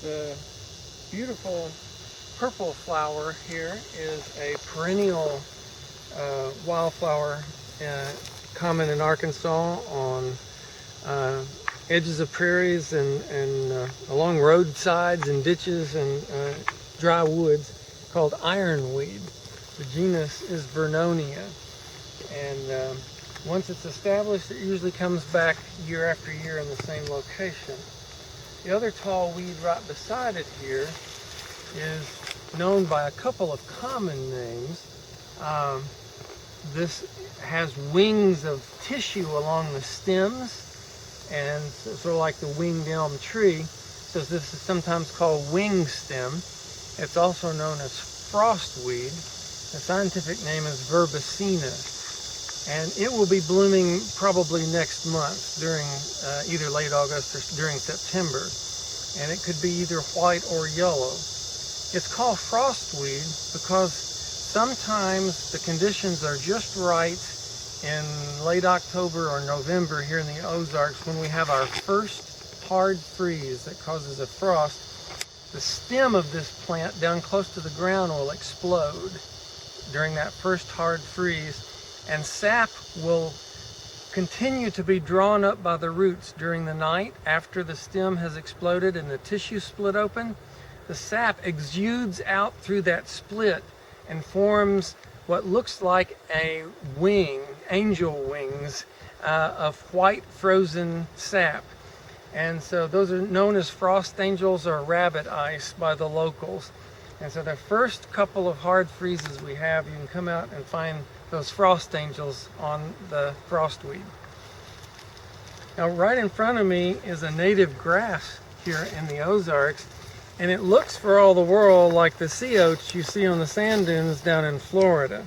The beautiful purple flower here is a perennial wildflower common in Arkansas on edges of prairies and along roadsides and ditches and dry woods, called ironweed. The genus is Vernonia, and once it's established, it usually comes back year after year in the same location. The other tall weed right beside it here is known by a couple of common names. This has wings of tissue along the stems, and sort of like the winged elm tree. So this is sometimes called wing stem. It's also known as frostweed. The scientific name is Verbicina, and it will be blooming probably next month during either late August or during September, and it could be either white or yellow. It's called frostweed because sometimes the conditions are just right in late October or November here in the Ozarks when we have our first hard freeze that causes a frost. The stem of this plant down close to the ground will explode during that first hard freeze, and sap will continue to be drawn up by the roots during the night after the stem has exploded and the tissue split open. The sap exudes out through that split and forms what looks like a wing, angel wings, of white frozen sap. And so those are known as frost angels or rabbit ice by the locals. And so the first couple of hard freezes we have, you can come out and find those frost angels on the frostweed. Now right in front of me is a native grass here in the Ozarks, and it looks for all the world like the sea oats you see on the sand dunes down in Florida.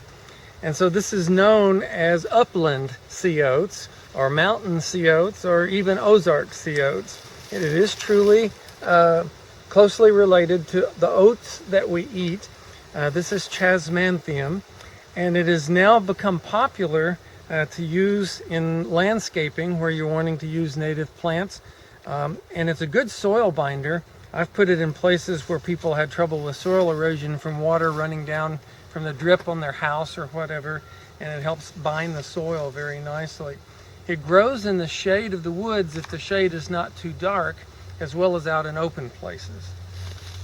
And so this is known as upland sea oats, or mountain sea oats, or even Ozark sea oats. And it is truly closely related to the oats that we eat. This is Chasmanthium, and it has now become popular to use in landscaping where you're wanting to use native plants. And it's a good soil binder. I've put it in places where people had trouble with soil erosion from water running down from the drip on their house or whatever, and it helps bind the soil very nicely. It grows in the shade of the woods if the shade is not too dark, as well as out in open places.